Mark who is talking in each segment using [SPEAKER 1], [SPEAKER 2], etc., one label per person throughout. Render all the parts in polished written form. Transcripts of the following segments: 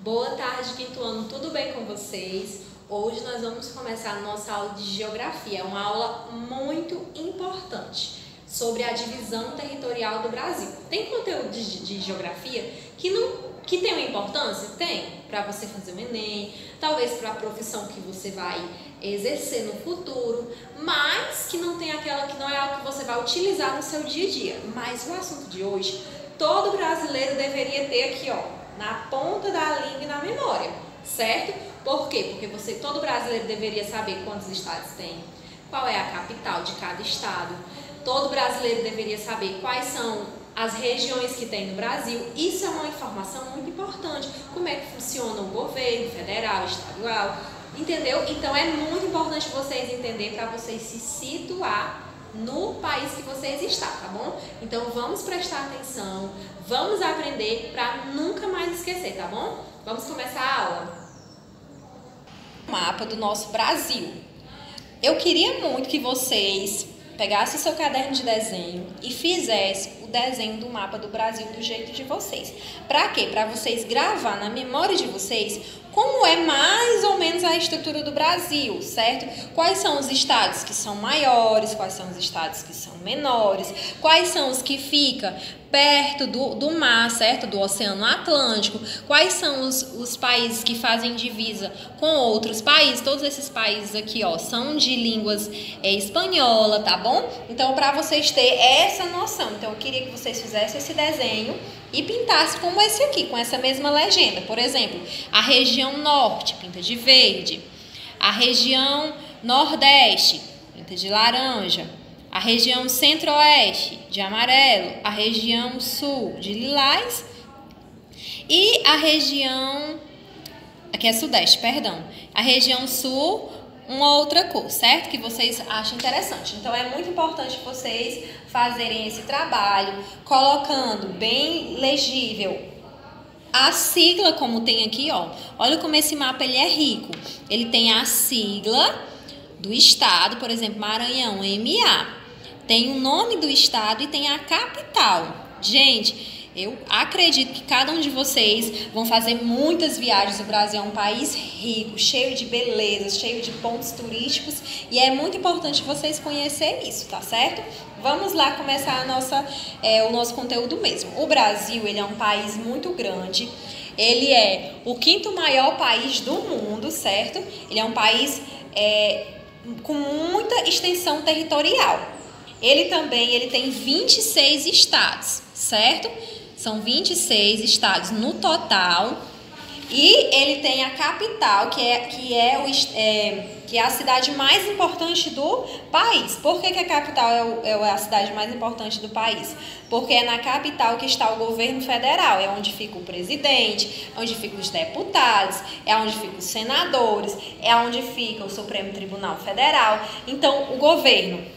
[SPEAKER 1] Boa tarde, quinto ano, tudo bem com vocês? Hoje nós vamos começar a nossa aula de geografia, uma aula muito importante sobre a divisão territorial do Brasil. Tem conteúdo de geografia que tem uma importância? Tem, para você fazer o Enem, talvez para a profissão que você vai exercer no futuro, mas que não tem aquela que não é algo que você vai utilizar no seu dia a dia. Mas o assunto de hoje, todo brasileiro deveria ter aqui, ó, na ponta da língua e na memória, certo? Por quê? Porque todo brasileiro deveria saber quantos estados tem, qual é a capital de cada estado. Todo brasileiro deveria saber quais são as regiões que tem no Brasil. Isso é uma informação muito importante. Como é que funciona o governo federal, estadual, entendeu? Então é muito importante vocês entenderem para vocês se situar no país que vocês estão, tá bom? Então vamos prestar atenção, vamos aprender para nunca mais esquecer, tá bom? Vamos começar a aula. Mapa do nosso Brasil. Eu queria muito que vocês pegassem o seu caderno de desenho e fizessem o desenho do mapa do Brasil do jeito de vocês. Para quê? Para vocês gravar na memória de vocês como é mais ou menos a estrutura do Brasil, certo? Quais são os estados que são maiores, quais são os estados que são menores, quais são os que ficam perto do mar, certo? Do Oceano Atlântico, quais são os países que fazem divisa com outros países. Todos esses países aqui, ó, são de línguas espanhola, tá bom? Então, para vocês terem essa noção, então eu queria que vocês fizessem esse desenho e pintasse como esse aqui, com essa mesma legenda. Por exemplo, a região norte pinta de verde, a região nordeste pinta de laranja, a região centro-oeste de amarelo, a região sul de lilás e a região, aqui é sudeste, perdão, a região sul uma outra cor, certo? Que vocês acham interessante. Então é muito importante vocês fazerem esse trabalho, colocando bem legível a sigla, como tem aqui, ó. Olha como esse mapa ele é rico. Ele tem a sigla do estado, por exemplo, Maranhão, MA. Tem o nome do estado e tem a capital. Gente, eu acredito que cada um de vocês vão fazer muitas viagens. O Brasil é um país rico, cheio de belezas, cheio de pontos turísticos e é muito importante vocês conhecerem isso, tá certo? Vamos lá começar o nosso conteúdo mesmo. O Brasil, ele é um país muito grande. Ele é o quinto maior país do mundo, certo? Ele é um país com muita extensão territorial. Ele tem 26 estados, certo? São 26 estados no total. E ele tem a capital, que é a cidade mais importante do país. Por que a capital é a cidade mais importante do país? Porque é na capital que está o governo federal. É onde fica o presidente, é onde ficam os deputados, é onde ficam os senadores, é onde fica o Supremo Tribunal Federal. Então, o governo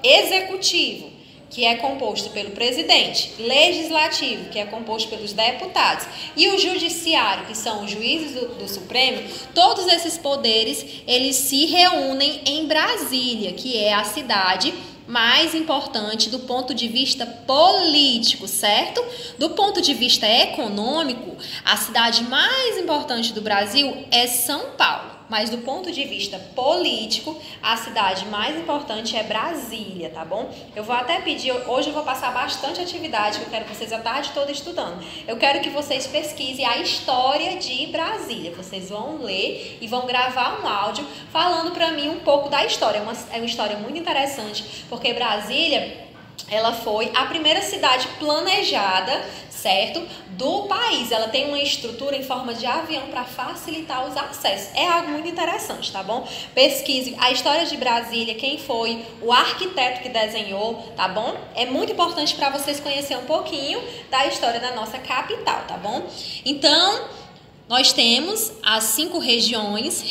[SPEAKER 1] executivo, que é composto pelo presidente, legislativo, que é composto pelos deputados, e o judiciário, que são os juízes do Supremo, todos esses poderes, eles se reúnem em Brasília, que é a cidade mais importante do ponto de vista político, certo? Do ponto de vista econômico, a cidade mais importante do Brasil é São Paulo. Mas do ponto de vista político, a cidade mais importante é Brasília, tá bom? Eu vou até pedir, hoje eu vou passar bastante atividade, que eu quero vocês a tarde toda estudando. Eu quero que vocês pesquisem a história de Brasília. Vocês vão ler e vão gravar um áudio falando para mim um pouco da história. É uma história muito interessante, porque Brasília, ela foi a primeira cidade planejada, certo, do país. Ela tem uma estrutura em forma de avião para facilitar os acessos. É algo muito interessante, tá bom? Pesquise a história de Brasília, quem foi o arquiteto que desenhou, tá bom? É muito importante para vocês conhecerem um pouquinho da história da nossa capital, tá bom? Então, nós temos as 5 regiões.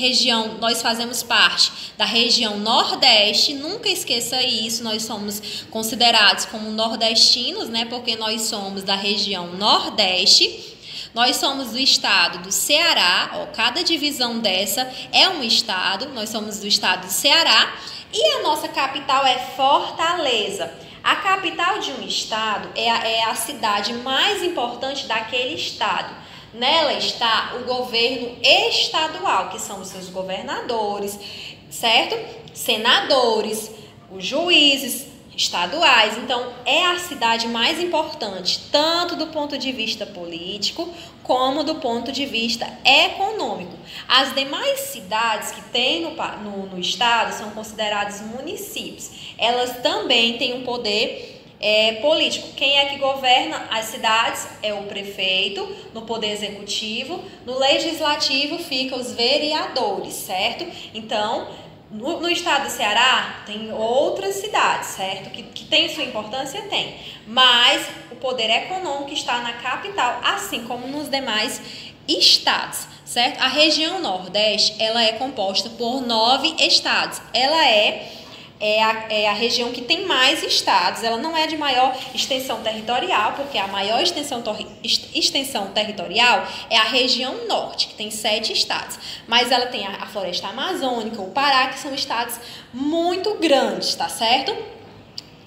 [SPEAKER 1] Nós fazemos parte da região Nordeste. Nunca esqueça isso, nós somos considerados como nordestinos, né? Porque nós somos da região Nordeste. Nós somos do estado do Ceará, ó, cada divisão dessa é um estado. Nós somos do estado do Ceará e a nossa capital é Fortaleza. A capital de um estado é a cidade mais importante daquele estado. Nela está o governo estadual, que são os seus governadores, certo? Senadores, os juízes estaduais. Então, é a cidade mais importante, tanto do ponto de vista político, como do ponto de vista econômico. As demais cidades que tem no estado são consideradas municípios. Elas também têm um poder político. Quem é que governa as cidades? É o prefeito, no poder executivo. No legislativo ficam os vereadores, certo? Então, no estado do Ceará, tem outras cidades, certo? Que tem sua importância? Tem. Mas o poder econômico está na capital, assim como nos demais estados, certo? A região Nordeste, ela é composta por 9 estados. Ela é a região que tem mais estados. Ela não é de maior extensão territorial, porque a maior extensão territorial é a região norte, que tem 7 estados. Mas ela tem a floresta amazônica, o Pará, que são estados muito grandes, tá certo?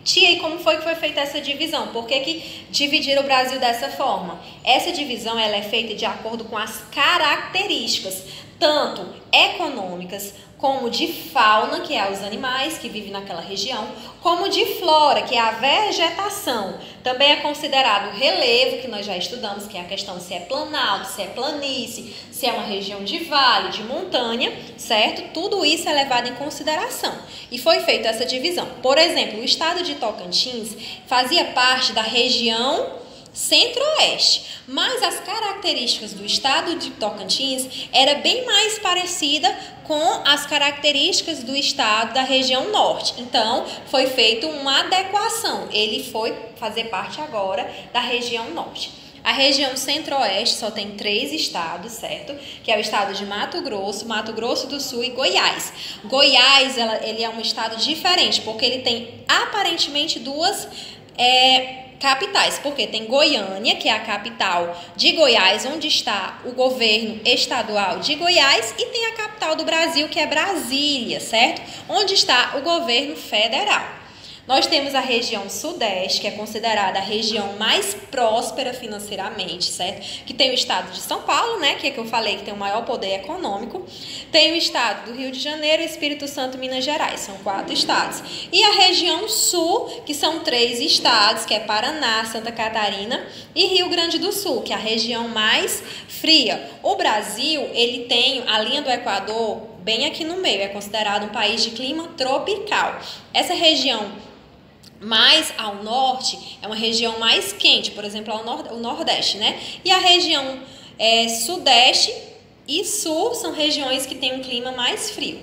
[SPEAKER 1] Tia, e como foi que foi feita essa divisão? Por que dividiram o Brasil dessa forma? Essa divisão ela é feita de acordo com as características, tanto econômicas, como de fauna, que é os animais que vivem naquela região, como de flora, que é a vegetação. Também é considerado o relevo, que nós já estudamos, que é a questão se é planalto, se é planície, se é uma região de vale, de montanha, certo? Tudo isso é levado em consideração. E foi feita essa divisão. Por exemplo, o estado de Tocantins fazia parte da região Centro-Oeste, mas as características do estado de Tocantins era bem mais parecida com as características do estado da região Norte. Então, foi feita uma adequação. Ele foi fazer parte agora da região Norte. A região Centro-Oeste só tem 3 estados, certo? Que é o estado de Mato Grosso do Sul e Goiás. Goiás, ele é um estado diferente, porque ele tem aparentemente 2 capitais, porque tem Goiânia, que é a capital de Goiás, onde está o governo estadual de Goiás, e tem a capital do Brasil, que é Brasília, certo? Onde está o governo federal. Nós temos a região Sudeste, que é considerada a região mais próspera financeiramente, certo? Que tem o estado de São Paulo, né? Que é que eu falei que tem o maior poder econômico. Tem o estado do Rio de Janeiro, Espírito Santo e Minas Gerais. São 4 estados. E a região Sul, que são 3 estados, que é Paraná, Santa Catarina e Rio Grande do Sul, que é a região mais fria. O Brasil, ele tem a linha do Equador bem aqui no meio. É considerado um país de clima tropical. Essa região mais ao norte é uma região mais quente, por exemplo, o Nordeste, né? E a região Sudeste e Sul são regiões que têm um clima mais frio.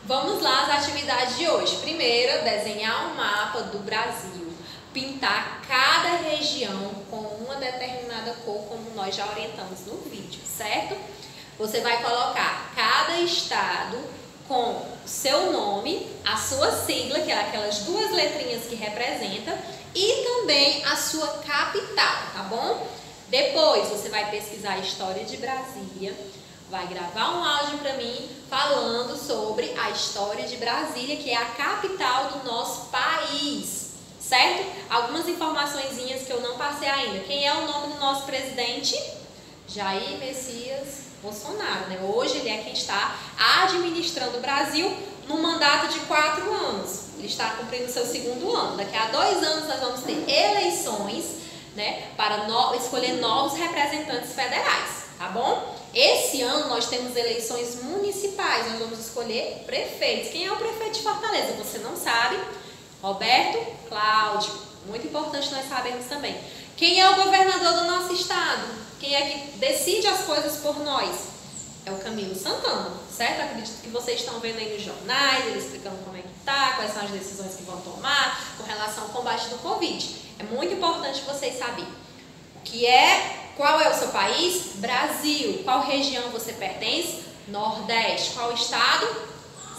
[SPEAKER 1] Vamos lá às atividades de hoje. Primeiro, desenhar um mapa do Brasil, pintar cada região com uma determinada cor, como nós já orientamos no vídeo, certo? Você vai colocar cada estado com seu nome, a sua sigla, que é aquelas 2 letrinhas que representa, e também a sua capital, tá bom? Depois você vai pesquisar a história de Brasília, vai gravar um áudio para mim falando sobre a história de Brasília, que é a capital do nosso país, certo? Algumas informaçõezinhas que eu não passei ainda. Quem é o nome do nosso presidente? Jair Messias Bolsonaro, né? Hoje ele é quem está administrando o Brasil num mandato de 4 anos. Ele está cumprindo seu 2º ano. Daqui a 2 anos nós vamos ter eleições, né, para escolher novos representantes federais, tá bom? Esse ano nós temos eleições municipais, nós vamos escolher prefeitos. Quem é o prefeito de Fortaleza? Você não sabe? Roberto Cláudio. Muito importante nós sabermos também. Quem é o governador do nosso estado? Quem é que decide as coisas por nós? É o Camilo Santana, certo? Acredito que vocês estão vendo aí nos jornais, ele explicando como é que tá, quais são as decisões que vão tomar com relação ao combate do Covid. É muito importante vocês saberem qual é o seu país? Brasil. Qual região você pertence? Nordeste. Qual estado?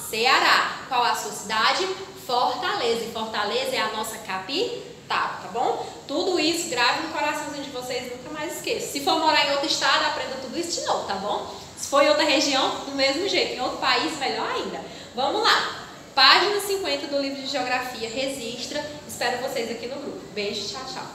[SPEAKER 1] Ceará. Qual a sua cidade? Fortaleza. E Fortaleza é a nossa capital, tá bom? Tudo isso grave no coraçãozinho de vocês, nunca mais esqueça. Se for morar em outro estado, aprenda tudo isso de novo, tá bom? Se for em outra região, do mesmo jeito. Em outro país, melhor ainda. Vamos lá. Página 50 do livro de Geografia, registra. Espero vocês aqui no grupo. Beijo, tchau, tchau.